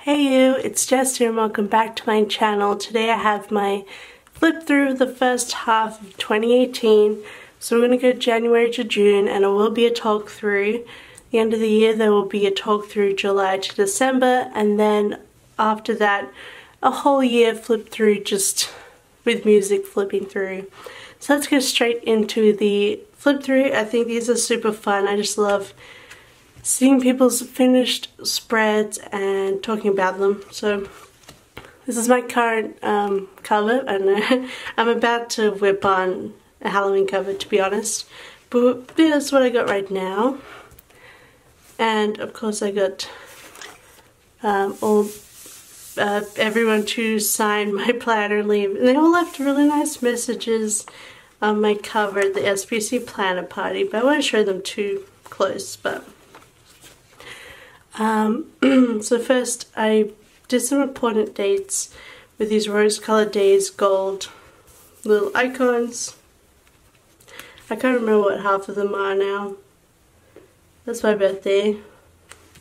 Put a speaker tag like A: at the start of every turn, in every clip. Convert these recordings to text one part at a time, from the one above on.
A: Hey you, it's Jess here and welcome back to my channel. Today I have my flip through the first half of 2018. So we're going to go January to June and it will be a talk through. The end of the year there will be a talk through July to December, and then after that a whole year flip through just with music flipping through. So let's get straight into the flip through. I think these are super fun. I just love seeing people's finished spreads and talking about them. So this is my current cover, and I'm about to whip on a Halloween cover, to be honest, but this is what I got right now. And of course I got everyone to sign my planner leave, and they all left really nice messages on my cover at the SPC planner party, but I won't show them too close. But so first I did some important dates with these rose colored days gold little icons. I can't remember what half of them are now. That's my birthday.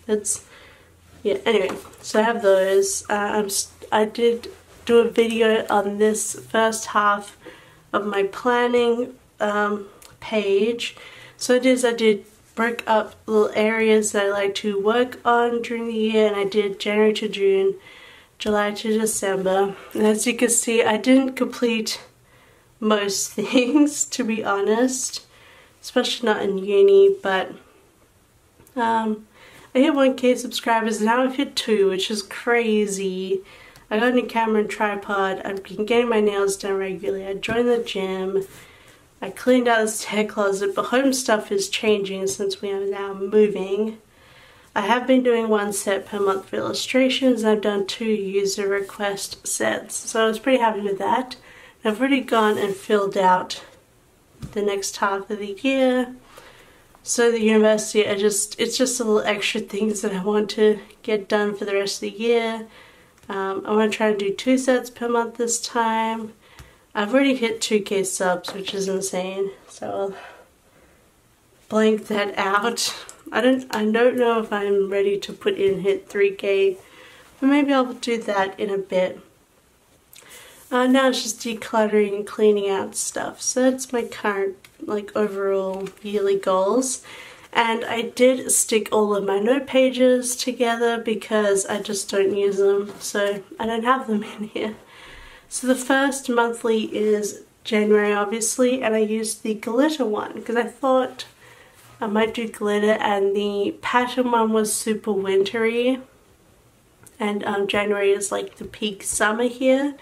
A: Yeah, anyway, so I have those. I did do a video on this first half of my planning page. So I did break up little areas that I like to work on during the year, and I did January to June, July to December. And as you can see, I didn't complete most things, to be honest, especially not in uni, but I hit 1K subscribers and now I've hit 2, which is crazy. I got a new camera and tripod. I've been getting my nails done regularly. I joined the gym. I cleaned out the stair closet, but home stuff is changing since we are now moving. I have been doing 1 set per month for illustrations, and I've done 2 user request sets, so I was pretty happy with that. And I've already gone and filled out the next half of the year. So the university, it's just little extra things that I want to get done for the rest of the year. I want to try and do 2 sets per month this time. I've already hit 2K subs, which is insane, so I'll blank that out. I don't know if I'm ready to put in hit 3K, but maybe I'll do that in a bit. Now it's just decluttering and cleaning out stuff. So that's my current overall yearly goals. And I did stick all of my note pages together because I just don't use them, so I don't have them in here. So the first monthly is January, obviously, and I used the glitter one because I thought I might do glitter, and the pattern one was super wintry, and January is like the peak summer here.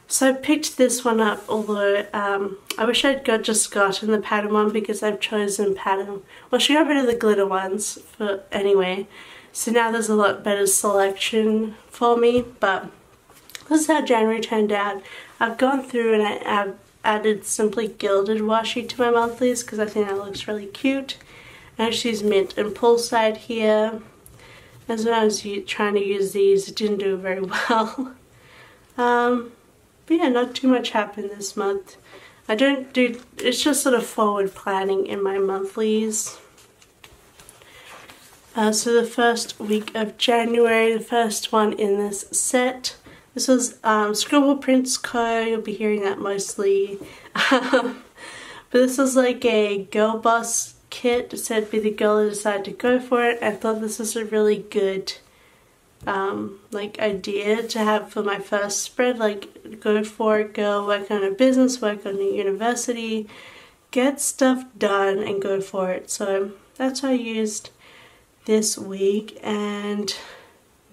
A: So I picked this one up, although I wish I'd just gotten the pattern one because I've chosen pattern. Well, she got rid of the glitter ones for anyway, so now there's a lot better selection for me. But this is how January turned out. I've gone through and I've added simply gilded washi to my monthlies because I think that looks really cute. And she's mint and poolside here. As when I was trying to use these, it didn't do very well. But yeah, not too much happened this month. It's just sort of forward planning in my monthlies. So the first week of January, the first one in this set. This was Scribble Prints Co. You'll be hearing that mostly. But this was like a girl boss kit. It said be the girl who decided to go for it. I thought this was a really good idea to have for my first spread. Like, go for it, girl, work on a business, work on a university, get stuff done and go for it. So that's what I used this week. And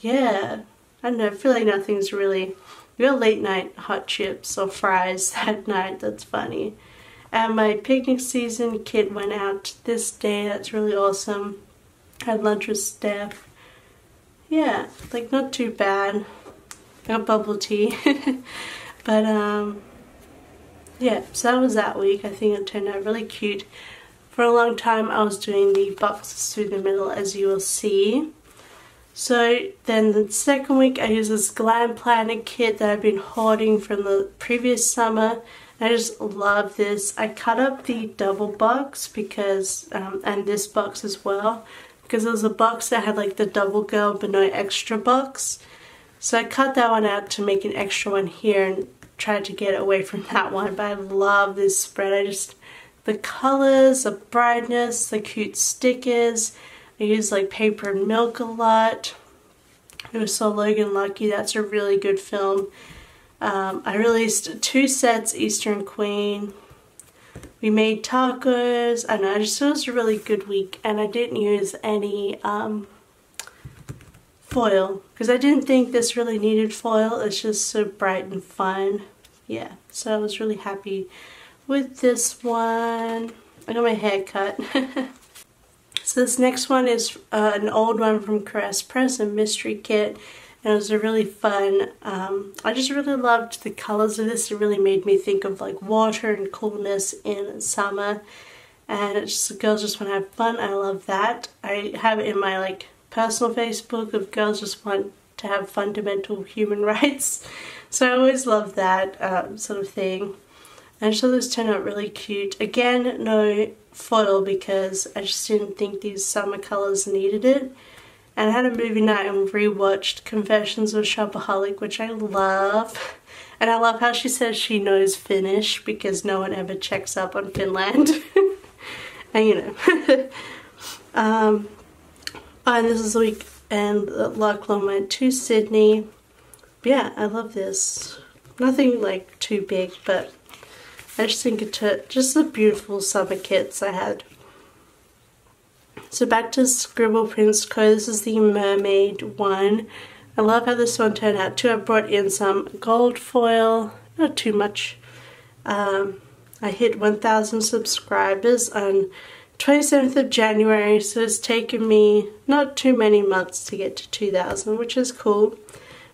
A: yeah, I don't know, I feel like nothing's really, we got late night hot chips or fries that night. That's funny. And my picnic season kit went out this day. That's really awesome. Had lunch with Steph. Yeah, like not too bad. I got bubble tea. But yeah, so that was that week. I think it turned out really cute. For a long time I was doing the boxes through the middle, as you will see. So then the second week I used this glam planner kit that I've been hoarding from the previous summer. I just love this. I cut up the double box because, and this box as well, because there was a box that had like the double girl but no extra box, So I cut that one out to make an extra one here and tried to get away from that one, but I love this spread. The colors, the brightness, the cute stickers. I use like Paper and Milk a lot. I saw Logan Lucky, that's a really good film. I released 2 sets, Easter and Queen. We made tacos. I know, I just thought it was a really good week, and I didn't use any foil because I didn't think this really needed foil. It's just so bright and fun. Yeah, so I was really happy with this one. I got my hair cut. So this next one is an old one from Caress Press, a mystery kit, and it was a really fun, I just really loved the colors of this. It really made me think of like water and coolness in summer, and it's just, girls just want to have fun. I love that. I have it in my like personal Facebook of girls just want to have fundamental human rights, so I always love that sort of thing. And I just thought this turned out really cute. Again, no foil because I just didn't think these summer colors needed it. And I had a movie night and rewatched Confessions of a Shopaholic, which I love. And I love how she says she knows Finnish because no one ever checks up on Finland. And you know. And this is the weekend that Lachlan went to Sydney. But yeah, I love this. Nothing like too big, but I just think it just the beautiful summer kits I had. So back to Scribble Prints Co. This is the mermaid one. I love how this one turned out too. I brought in some gold foil, not too much. I hit 1,000 subscribers on 27th of January, so it's taken me not too many months to get to 2,000, which is cool.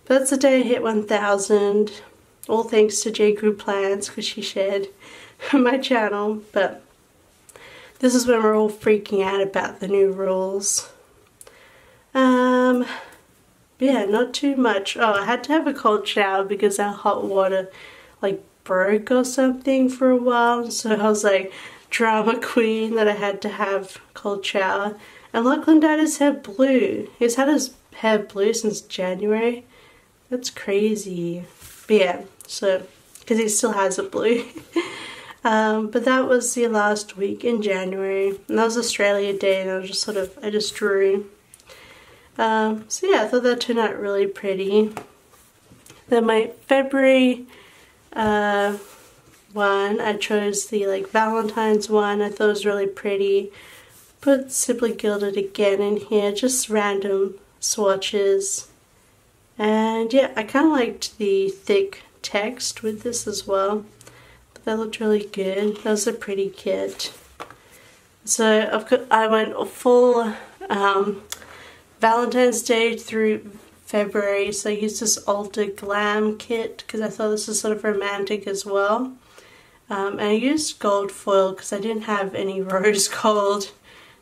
A: But that's the day I hit 1,000. All thanks to J Group Plans because she shared my channel. But this is when we're all freaking out about the new rules. Yeah, not too much. Oh, I had to have a cold shower because our hot water like broke or something for a while. So I was like drama queen that I had to have a cold shower. And Lachlan dyed his hair blue. He's had his hair blue since January. That's crazy. But yeah, so, because he still has it blue. But that was the last week in January. And that was Australia Day, and I was just I just drew. So yeah, I thought that turned out really pretty. Then my February one, I chose the like Valentine's one. I thought it was really pretty. Put Simply Gilded again in here, just random swatches. And yeah, I kind of liked the thick text with this as well. But that looked really good. That was a pretty kit. So I went full Valentine's Day through February. So I used this Ulta Glam kit because I thought this was sort of romantic as well. And I used gold foil because I didn't have any rose gold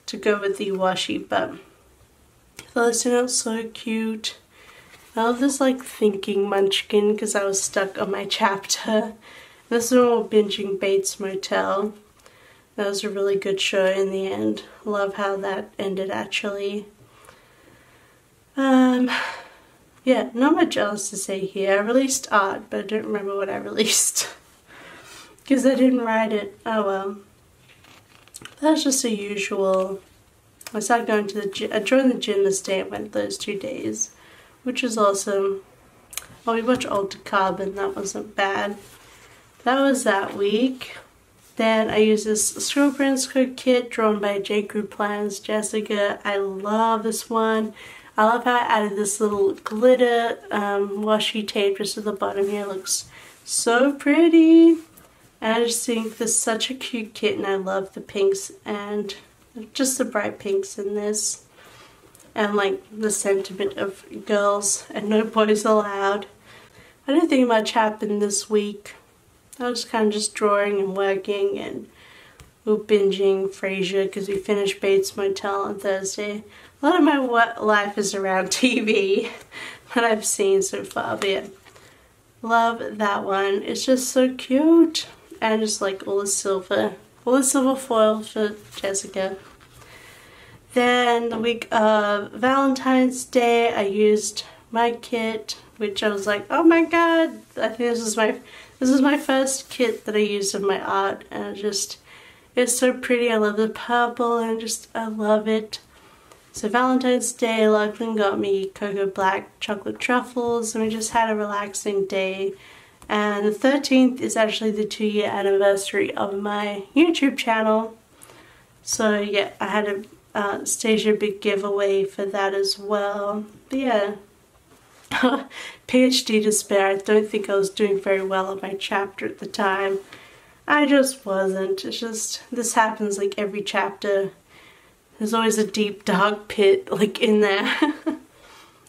A: to go with the washi, but I thought this turned out so cute. I love this like thinking munchkin because I was stuck on my chapter. This is all binging Bates Motel. That was a really good show in the end. Love how that ended actually. Yeah, not much else to say here. I released art, but I don't remember what I released because I didn't write it. Oh well. That's just a usual. I started going to the gym. I joined the gym this day and went those 2 days, which is awesome. Oh, we watched Altered Carbon. That wasn't bad. That was that week. Then I used this Scribble Prints Co kit drawn by J Group Plans Jessica. I love this one. I love how I added this little glitter washi tape just at the bottom here. It looks so pretty. And I just think this is such a cute kit, and I love the pinks and just the bright pinks in this. And like the sentiment of girls and no boys allowed. I don't think much happened this week. I was kind of just drawing and working, and we were binging Frasier because we finished Bates Motel on Thursday. A lot of my life is around TV that I've seen so far, but yeah. Love that one. It's just so cute. And just like all the silver foil for Jessica. Then the week of Valentine's Day, I used my kit, which I was like, oh my god, I think this is my first kit that I used in my art, and it's so pretty. I love the purple and I love it. So Valentine's Day, Lachlan got me Cocoa Black chocolate truffles, and we just had a relaxing day. And the 13th is actually the 2-year anniversary of my YouTube channel. So yeah, I had a Stasia big giveaway for that as well. But yeah, PhD despair. I don't think I was doing very well on my chapter at the time. I just wasn't. It's just, this happens like every chapter. There's always a deep dark pit like in there.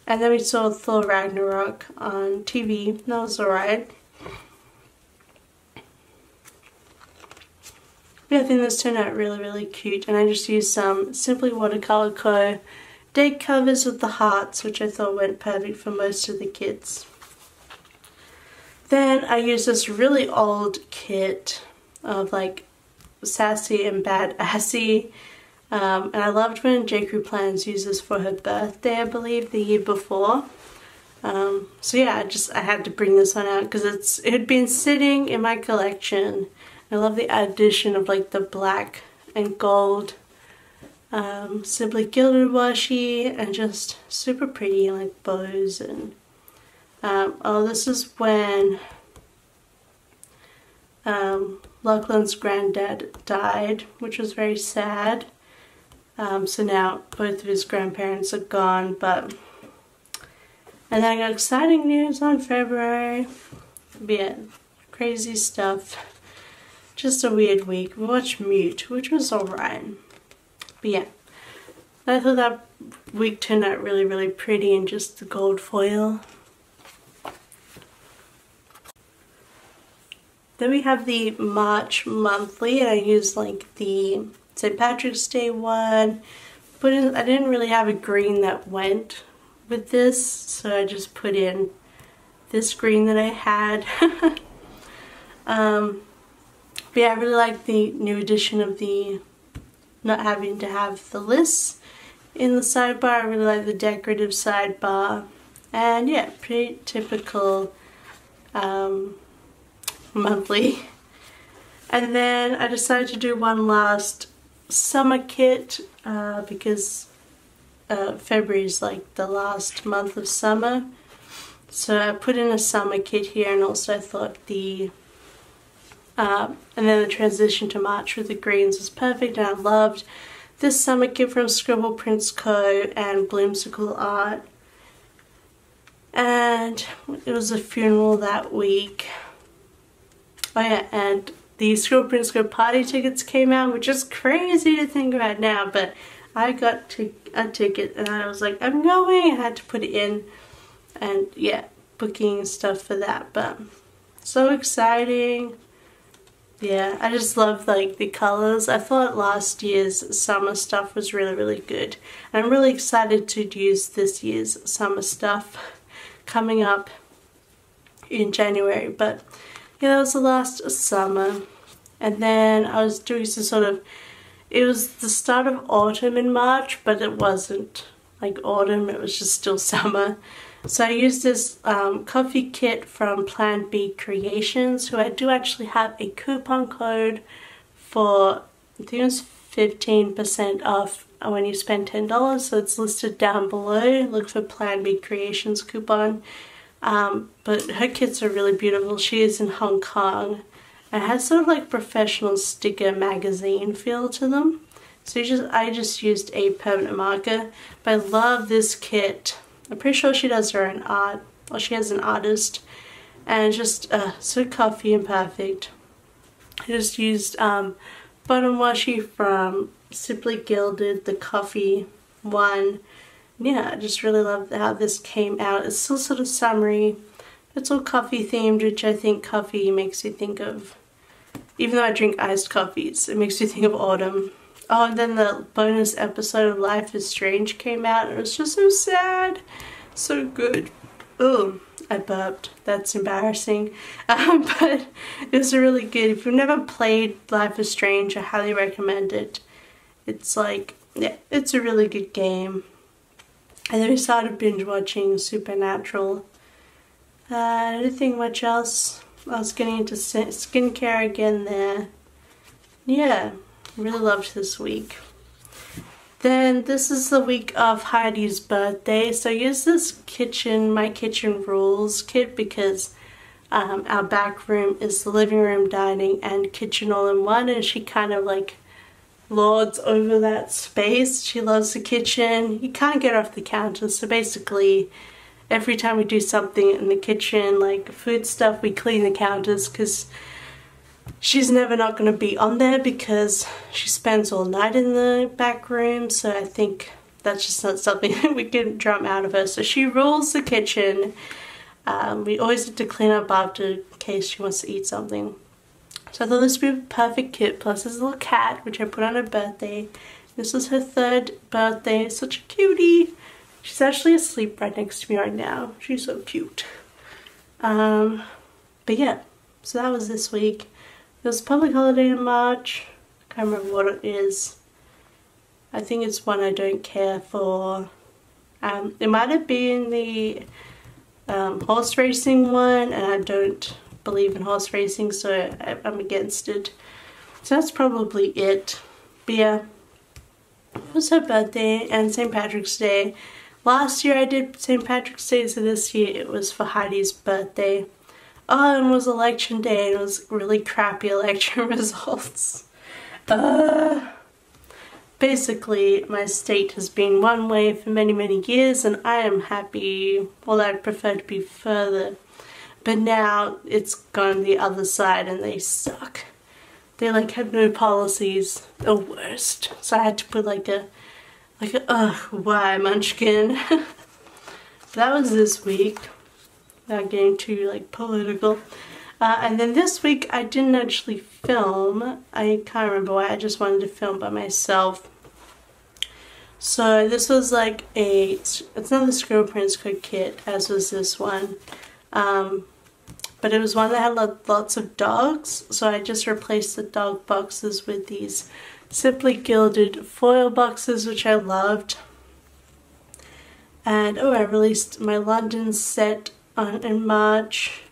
A: And then we saw Thor Ragnarok on TV. That was alright. Yeah, I think this turned out really, really cute, and I just used some Simply Watercolor Co. date covers with the hearts, which I thought went perfect for most of the kits. Then I used this really old kit of like Sassy and Bad Assy, and I loved when J. Crew Plans used this for her birthday, I believe, the year before. So yeah, I had to bring this one out because it had been sitting in my collection. I love the addition of like the black and gold Simply Gilded washi, and just super pretty, like bows. And oh, this is when Lachlan's granddad died, which was very sad. So now both of his grandparents are gone, and then I got exciting news on February. But yeah, crazy stuff. Just a weird week. We watched Mute, which was alright. But yeah, I thought that week turned out really, really pretty in just the gold foil. Then we have the March monthly, and I used like the St. Patrick's Day one. I didn't really have a green that went with this, so I just put in this green that I had. But yeah, I really like the new addition of the not having to have the lists in the sidebar. I really like the decorative sidebar. And yeah, pretty typical monthly. And then I decided to do one last summer kit because February is like the last month of summer. So I put in a summer kit here, and also I thought and then the transition to March with the greens was perfect, and I loved this summer kit from Scribble Prints Co. and Bloomsicle Art. And it was a funeral that week. Oh yeah, and the Scribble Prints Co. party tickets came out, which is crazy to think about now, but I got a ticket and I was like, I'm going. I had to put it in, and yeah, booking stuff for that, but so exciting. Yeah, I just love like the colors. I thought last year's summer stuff was really, really good. And I'm really excited to use this year's summer stuff coming up in January. But yeah, that was the last summer. And then I was doing some it was the start of autumn in March, but it wasn't like autumn, it was just still summer. So I used this coffee kit from Plan B Creations, who I do actually have a coupon code for, I think it was 15% off when you spend $10, so it's listed down below. Look for Plan B Creations coupon. But her kits are really beautiful. She is in Hong Kong. It has sort of like professional sticker magazine feel to them. So I just used a permanent marker, but I love this kit. I'm pretty sure she does her own art, or she has an artist, and just so coffee and perfect. I just used bottom washi from Simply Gilded, the coffee one. Yeah, I just really love how this came out. It's still sort of summery. It's all coffee themed, which I think coffee makes you think of, even though I drink iced coffees, it makes you think of autumn. Oh, and then the bonus episode of Life is Strange came out, and it was just so sad. So good. Oh, I burped. That's embarrassing. But it was really good. If you've never played Life is Strange, I highly recommend it. It's like, yeah, it's a really good game. And then we started binge watching Supernatural. I didn't think much else. I was getting into skincare again there. Yeah, really loved this week. Then this is the week of Heidi's birthday, so I used this My Kitchen Rules kit because our back room is the living room, dining, and kitchen all in one, and she kind of like lords over that space. She loves the kitchen. You can't get off the counter, so basically every time we do something in the kitchen, like food stuff, we clean the counters because she's never not going to be on there because she spends all night in the back room, so I think that's just not something that we can drum out of her. So she rules the kitchen. We always have to clean up after in case she wants to eat something. So I thought this would be a perfect kit, plus this little cat which I put on her birthday. This was her 3rd birthday, such a cutie. She's actually asleep right next to me right now. She's so cute. But yeah, so that was this week. It was a public holiday in March. I can't remember what it is. I think it's one I don't care for. It might have been the horse racing one, and I don't believe in horse racing, so I'm against it. So that's probably it. But yeah, it was her birthday and St. Patrick's Day. Last year I did St. Patrick's Day, so this year it was for Heidi's birthday. Oh, and it was election day, and it was really crappy election results. Basically, my state has been one way for many, many years, and I am happy. Well, I'd prefer to be further. But now it's gone the other side, and they suck. They like have no policies. The worst. So I had to put like a why munchkin. That was this week. Not getting too like political. And then this week I didn't actually film. I can't remember why. I just wanted to film by myself. So this was like it's not the Scribble Prints Co kit, as was this one. But it was one that had lots of dogs. So I just replaced the dog boxes with these Simply Gilded foil boxes, which I loved. And oh, I released my London set in March.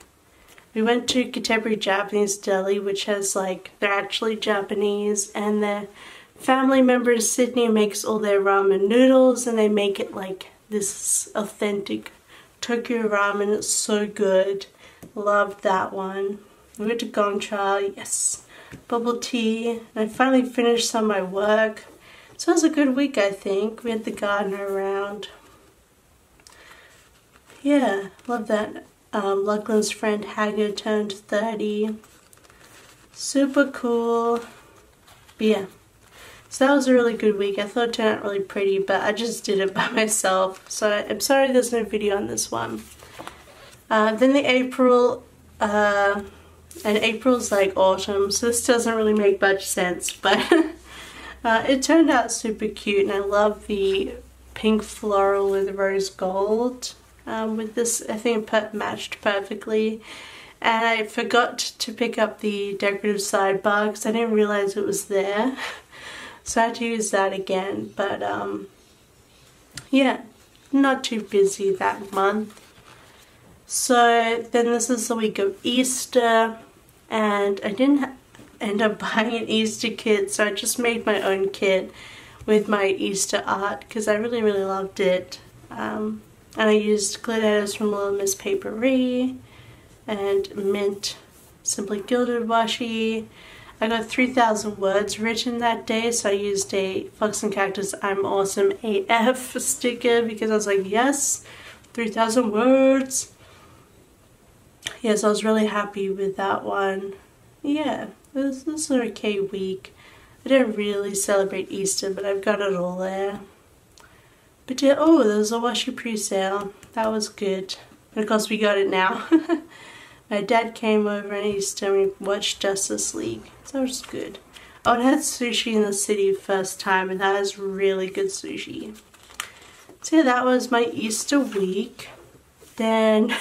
A: We went to Contemporary Japanese Deli, which has like, they're actually Japanese, and their family member in Sydney makes all their ramen noodles, and they make it like this authentic Tokyo ramen. It's so good. Loved that one. We went to Gongcha, yes. Bubble tea. And I finally finished some of my work. So it was a good week, I think. We had the gardener around. Yeah, love that. Lachlan's friend Hager turned 30. Super cool. But yeah. So that was a really good week. I thought it turned out really pretty, but I just did it by myself. So I'm sorry there's no video on this one. Then the April, and April's like autumn, so this doesn't really make much sense, but it turned out super cute, and I love the pink floral with rose gold. With this, I think it matched perfectly. And I forgot to pick up the decorative sidebar because I didn't realize it was there. So I had to use that again. But yeah, not too busy that month. So then this is the week of Easter, and I didn't end up buying an Easter kit, so I just made my own kit with my Easter art because I really, really loved it. And I used glitters from Little Miss Paperie and mint Simply Gilded washi. I got 3,000 words written that day, so I used a Fox and Cactus I'm Awesome AF sticker because I was like, yes, 3,000 words. Yes, I was really happy with that one. Yeah, this was an okay week. I didn't really celebrate Easter, but I've got it all there. But yeah, oh, there was a washi pre-sale. That was good. And of course we got it now. My dad came over on Easter and we watched Justice League. So that was good. Oh, and I had sushi in the city first time, and that is really good sushi. So yeah, that was my Easter week. Then,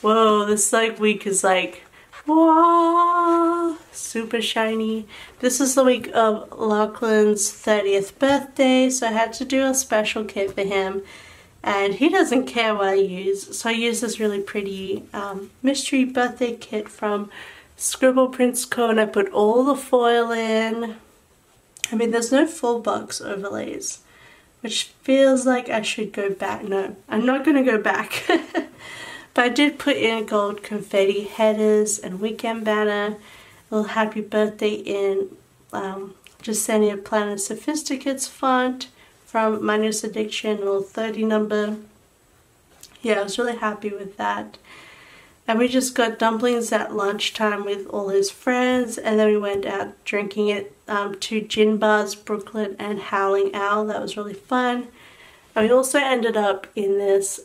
A: whoa, this like week is like, wow, super shiny. This is the week of Lachlan's 30th birthday, so I had to do a special kit for him. and he doesn't care what I use. So I use this really pretty mystery birthday kit from Scribble Prints Co, and I put all the foil in. I mean, there's no full box overlays, which feels like I should go back. No, I'm not going to go back. But I did put in gold confetti headers and weekend banner, a little happy birthday in Jasenia Planet Sophisticates font from My Newest Addiction, a little 30 number. Yeah, I was really happy with that. And we just got dumplings at lunchtime with all his friends, and then we went out drinking it to gin bars, Brooklyn and Howling Owl. That was really fun. And we also ended up in this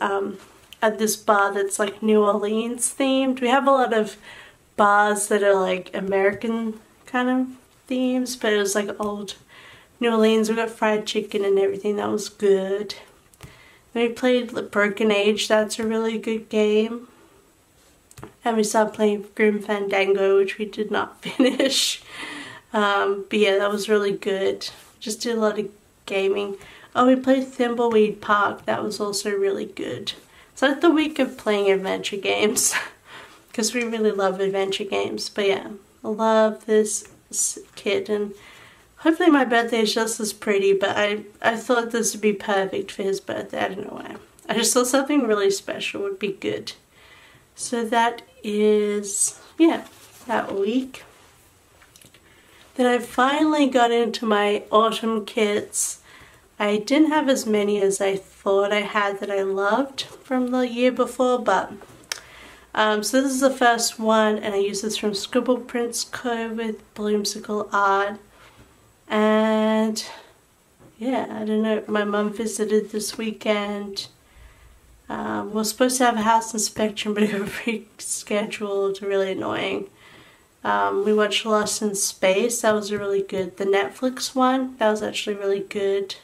A: at this bar that's like New Orleans themed. We have a lot of bars that are like American kind of themes, but it was like old New Orleans. We got fried chicken and everything. That was good. Then we played Broken Age. That's a really good game. And we started playing Grim Fandango, which we did not finish. But yeah, that was really good. Just did a lot of gaming. Oh, we played Thimbleweed Park. That was also really good. It's like the week of playing adventure games. Because we really love adventure games. But yeah, I love this kit. And hopefully my birthday is just as pretty. But I thought this would be perfect for his birthday. I don't know why. I just thought something really special would be good. So that is, yeah, that week. Then I finally got into my autumn kits. I didn't have as many as I thought I had that I loved from the year before, but so this is the first one, and I use this from Scribble Prints Co with Bloomsicle Art. And yeah, I don't know, my mum visited this weekend. We were supposed to have a house inspection, but it got rescheduled, really annoying. We watched Lost in Space. That was really good. The Netflix one, that was actually really good.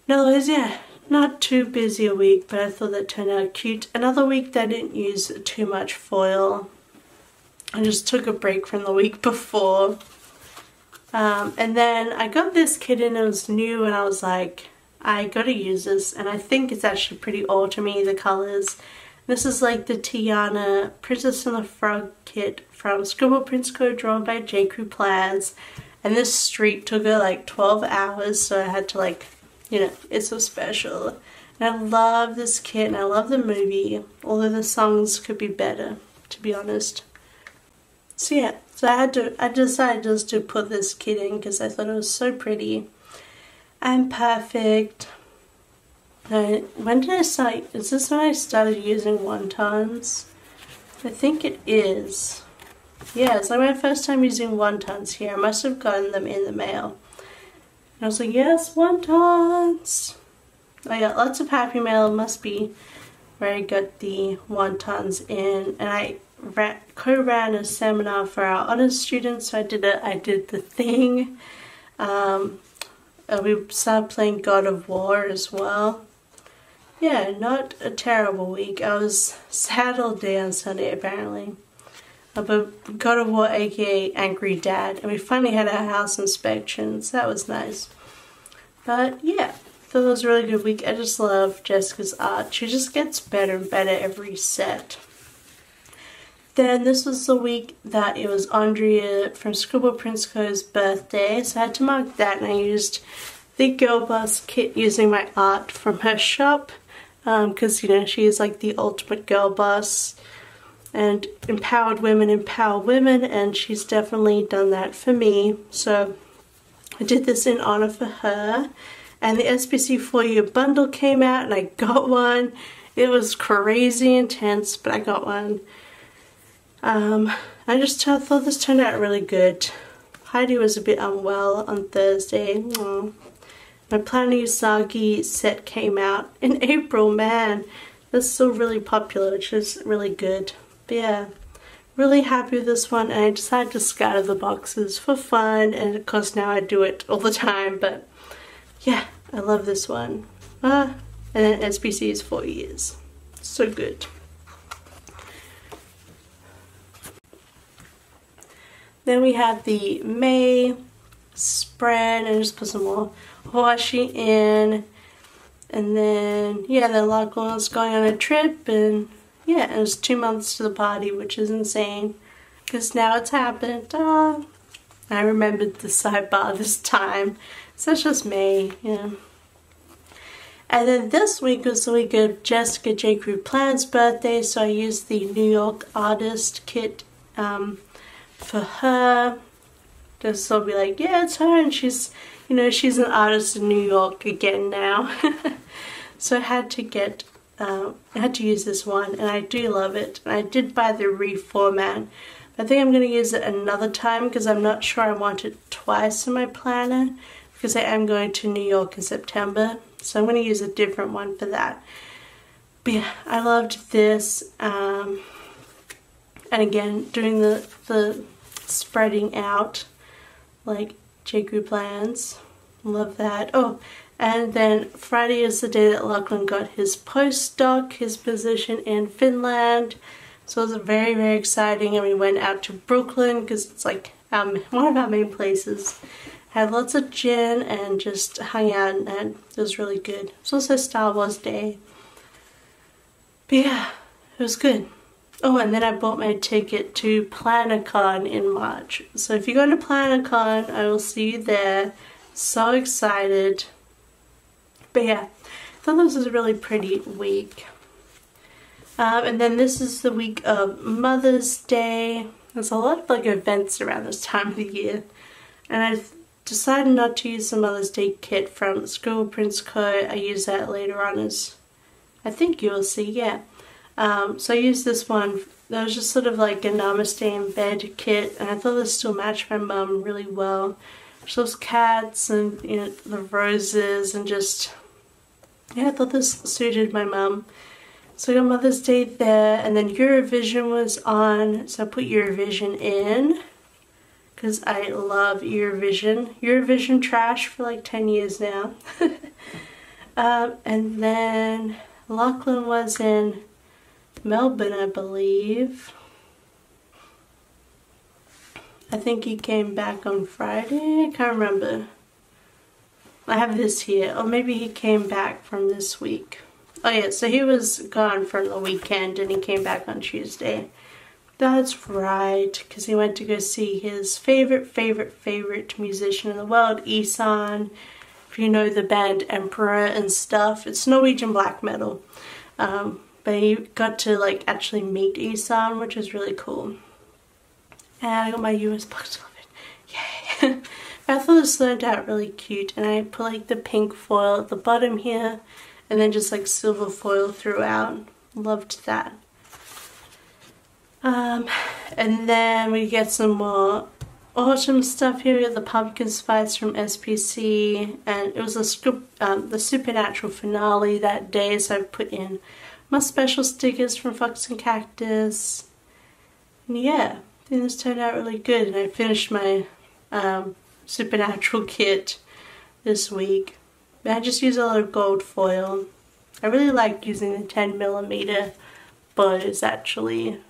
A: Otherwise, yeah, not too busy a week, but I thought that turned out cute. Another week that I didn't use too much foil. I just took a break from the week before. And then I got this kit and it was new, and I was like, I gotta use this, and I think it's actually pretty autumny, the colors. This is like the Tiana Princess and the Frog kit from Scribble Prints Co, drawn by J. Crew Plaz. And this streak took her like 12 hours, so I had to like, you know, it's so special. And I love this kit, and I love the movie, although the songs could be better, to be honest. So yeah, so I decided just to put this kit in because I thought it was so pretty and perfect. When did I start? Is this when I started using wontons? I think it is. Yeah, it's like my first time using wontons here. I must have gotten them in the mail. And I was like, yes, wontons! I got lots of Happy Mail. It must be where I got the wontons in. And I co-ran a seminar for our honors students, so I did the thing. We started playing God of War as well. Yeah, not a terrible week. I was sad all day on Sunday apparently. But God of War, aka Angry Dad, and we finally had our house inspection, so that was nice. But yeah, thought it was a really good week. I just love Jessica's art. She just gets better and better every set. Then this was the week that it was Andrea from Scribble Prints Co's birthday, so I had to mark that, and I used the Girl Boss kit using my art from her shop, because you know, she is like the ultimate girl boss, and empowered women empower women, and she's definitely done that for me. So I did this in honor for her, and the SPC 4-year bundle came out, and I got one. It was crazy intense, but I got one. I just thought this turned out really good. Heidi was a bit unwell on Thursday. Aww. My Planet Usagi set came out in April, man. That's still really popular, which is really good. But yeah, really happy with this one, and I decided to scatter the boxes for fun, and of course now I do it all the time, but yeah, I love this one. And then SPC is 4 years. So good. Then we have the May spread, and just put some more washi in. And then, yeah, then Lachlan was going on a trip, and yeah, it was 2 months to the party, which is insane. Because now it's happened. I remembered the sidebar this time. So it's just May, yeah. And then this week was the week of Jessica J. Crew Plant's birthday, so I used the New York artist kit for her. Just so I'll be like, yeah, it's her, and she's, you know, she's an artist in New York again now. So I had to use this one, and I do love it. And I did buy the reformat. I think I'm going to use it another time because I'm not sure I want it twice in my planner, because I am going to New York in September. So I'm going to use a different one for that. But yeah, I loved this. And again, doing the spreading out like J. Crew plans. Love that. Oh, and then Friday is the day that Lachlan got his postdoc, his position in Finland. So it was very, very exciting, and we went out to Brooklyn because it's like one of our main places. Had lots of gin and just hung out, and it was really good. It was also Star Wars Day. But yeah, it was good. Oh, and then I bought my ticket to PlannerCon in March. So if you go to PlannerCon, I will see you there. So excited. But yeah, I thought this was a really pretty week. And then this is the week of Mother's Day. There's a lot of like events around this time of the year. And I've decided not to use the Mother's Day kit from Scribble Prints Co. I use that later on as, I think you will see, yeah. So I used this one. That was just sort of like a Namaste in Bed kit. And I thought this still matched my mum really well. She loves cats and, you know, the roses and just, yeah, I thought this suited my mum. So I got Mother's Day there, and then Eurovision was on, so I put Eurovision in, because I love Eurovision. Eurovision trash for like 10 years now. And then Lachlan was in Melbourne, I believe. I think he came back on Friday, I can't remember. I have this here, or maybe he came back from this week. Oh yeah, so he was gone for the weekend and he came back on Tuesday. That's right, because he went to go see his favorite musician in the world, Isan. If you know the band Emperor and stuff, it's Norwegian black metal. But he got to like actually meet Isan, which is really cool. And I got my US box of it. Yay! I thought this turned out really cute, and I put like the pink foil at the bottom here. And then just like silver foil throughout. Loved that. And then we get some more autumn stuff here. We got the pumpkin spice from SPC. And it was the Supernatural finale that day. So I put in my special stickers from Fox and Cactus. And yeah, I think this turned out really good. And I finished my Supernatural kit this week. I just use a lot of gold foil. I really like using the 10mm bows actually.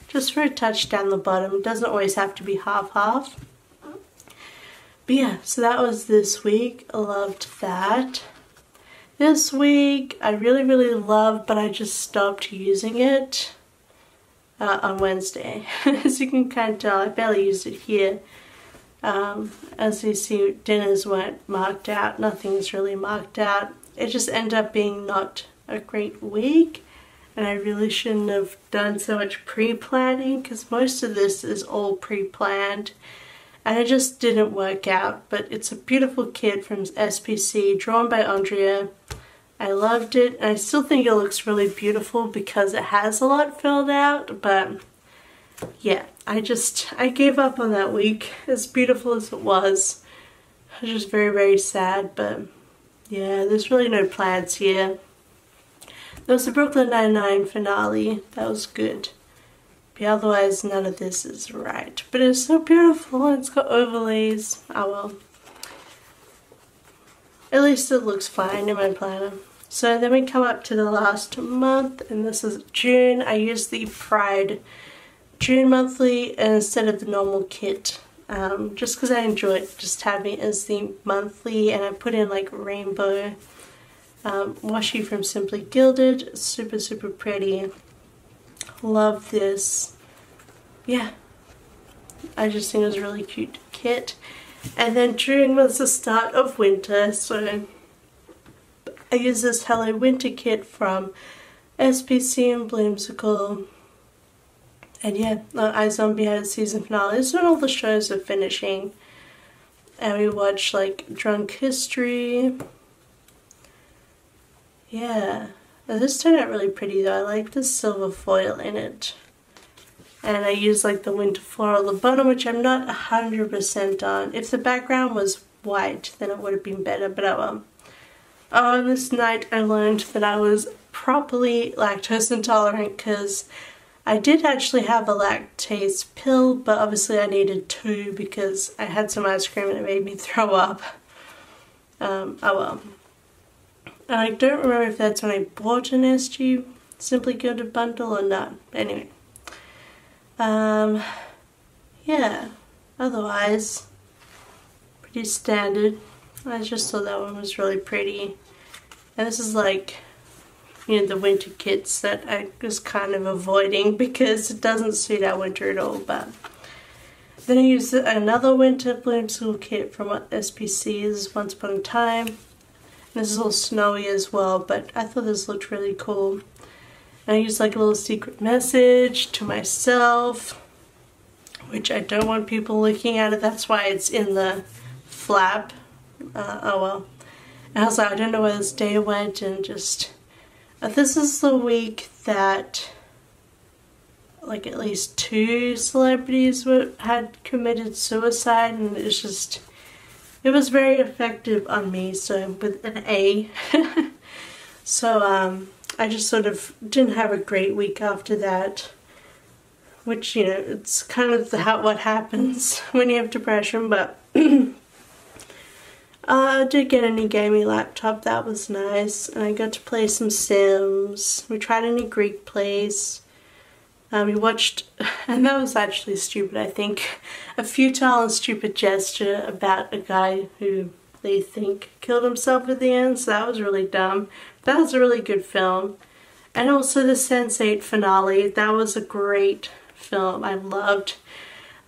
A: Just for a touch down the bottom. It doesn't always have to be half-half. But yeah, so that was this week. I loved that. This week I really loved, but I just stopped using it on Wednesday. As you can kind of tell, I barely used it here. As you see, dinners weren't marked out, nothing's really marked out. It just ended up being not a great week, and I really shouldn't have done so much pre-planning, because most of this is all pre-planned, and it just didn't work out. But it's a beautiful kit from SPC, drawn by Andrea. I loved it, and I still think it looks really beautiful because it has a lot filled out, but yeah, I gave up on that week, as beautiful as it was. I was just very sad, but yeah, there's really no plans here. There was the Brooklyn Nine-Nine finale, that was good. But otherwise, none of this is right. But it's so beautiful, and it's got overlays. Oh well. At least it looks fine in my planner. So then we come up to the last month, and this is June. I used the Pride June monthly instead of the normal kit, just because I enjoyed just having it as the monthly, and I put in like rainbow washi from Simply Gilded. Super, super pretty. Love this. Yeah, I just think it was a really cute kit. And then June was the start of winter, so I used this Hello Winter kit from SPC and Bloomsicle. And yeah, iZombie had a season finale. This is when all the shows are finishing. And we watched like Drunk History. Yeah. Now, this turned out really pretty though. I like the silver foil in it. And I used like the winter floral at the bottom, which I'm not 100% on. If the background was white, then it would have been better, but I won't. Oh, and this night I learned that I was properly lactose intolerant because I did actually have a lactase pill, but obviously I needed 2 because I had some ice cream and it made me throw up. Oh well. And I don't remember if that's when I bought an SG Simply Gilded bundle or not. Anyway. Yeah. Otherwise, pretty standard. I just thought that one was really pretty. And this is like, you know, the winter kits that I was kind of avoiding because it doesn't suit our winter at all. But then I used another winter Bloomsicle kit from SPC's Once Upon a Time. This is all snowy as well, but I thought this looked really cool. And I used like a little secret message to myself, which I don't want people looking at it. That's why it's in the flap. Oh well. And I was like, I don't know where this day went, and just... this is the week that like at least 2 celebrities had committed suicide, and it's just... it was very effective on me, so with an A. So I just sort of didn't have a great week after that, which, you know, it's kind of what happens when you have depression, but I did get a new gaming laptop. That was nice, and I got to play some Sims. We tried a new Greek place. We watched, and that was actually stupid, I think, a futile and stupid gesture about a guy who they think killed himself at the end, so that was really dumb. That was a really good film. And also the Sense8 finale, that was a great film. I loved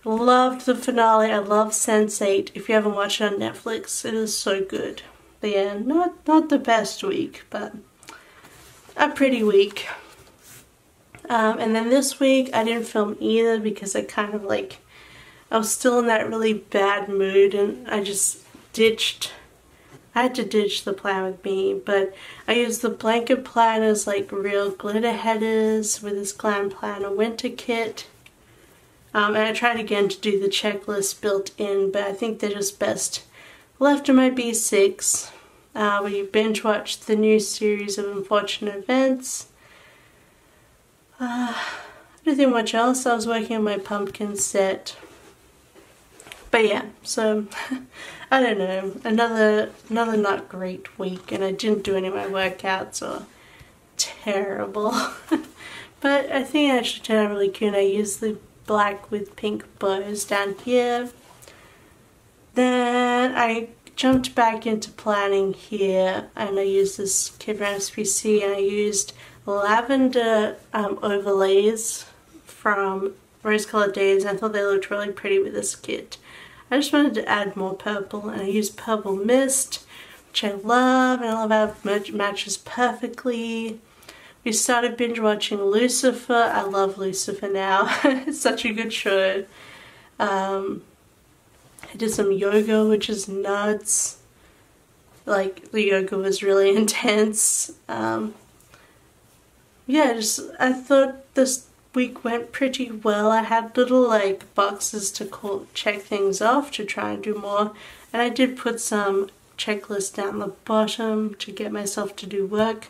A: the finale. I love Sense8. If you haven't watched it on Netflix, it is so good. But yeah, not the best week, but a pretty week. And then this week I didn't film either because I kind of like, I was still in that really bad mood, and I just ditched. I had to ditch the Plan With Me, but I used the blanket planners, like real glitter headers, with this Glam Planner winter kit. And I tried again to do the checklist built in, but I think they're just best left in my B6. We binge watched the new series of Unfortunate Events. I don't think much else. I was working on my pumpkin set. But yeah, so I don't know. Another not great week, and I didn't do any of my workouts, or terrible. But I think it actually turned out really cute. I used the black with pink bows down here. Then I jumped back into planning here, and I used this kit from SPC, and I used lavender overlays from Rose Colored Days. I thought they looked really pretty with this kit. I just wanted to add more purple, and I used Purple Mist, which I love, and I love how it matches perfectly. We started binge watching Lucifer. I love Lucifer now. It's such a good show. I did some yoga, which is nuts. Like, the yoga was really intense. Yeah, I thought this week went pretty well. I had little like boxes to check things off to try and do more, and I did put some checklists down the bottom to get myself to do work,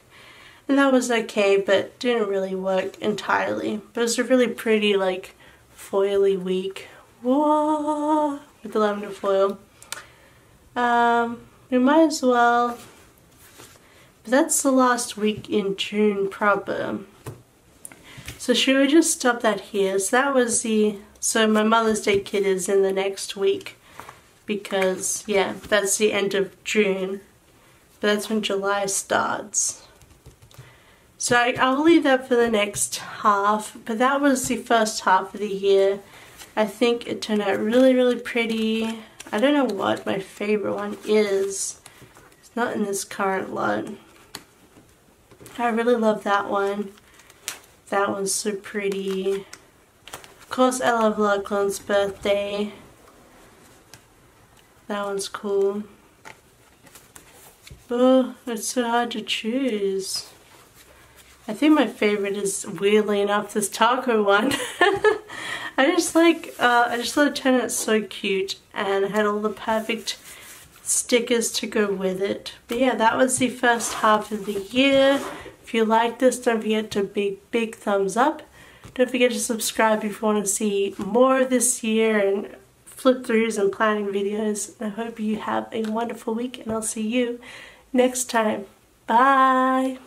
A: and that was okay, but didn't really work entirely. But it was a really pretty like foily week. Whoa, with the lavender foil. We might as well. That's the last week in June proper. So should we just stop that here? So that was so my Mother's Day kit is in the next week, because yeah, that's the end of June. but that's when July starts. So I'll leave that for the next half, but that was the first half of the year. I think it turned out really, really pretty. I don't know what my favorite one is. It's not in this current lot. I really love that one. That one's so pretty. Of course, I love Lachlan's birthday. That one's cool. Oh, it's so hard to choose. I think my favorite is, weirdly enough, this taco one. I just thought it turned out so cute, and it had all the perfect stickers to go with it. But yeah, that was the first half of the year. If you like this, don't forget to big thumbs up. Don't forget to subscribe if you want to see more of this year and flip-throughs and planning videos. I hope you have a wonderful week, and I'll see you next time. Bye!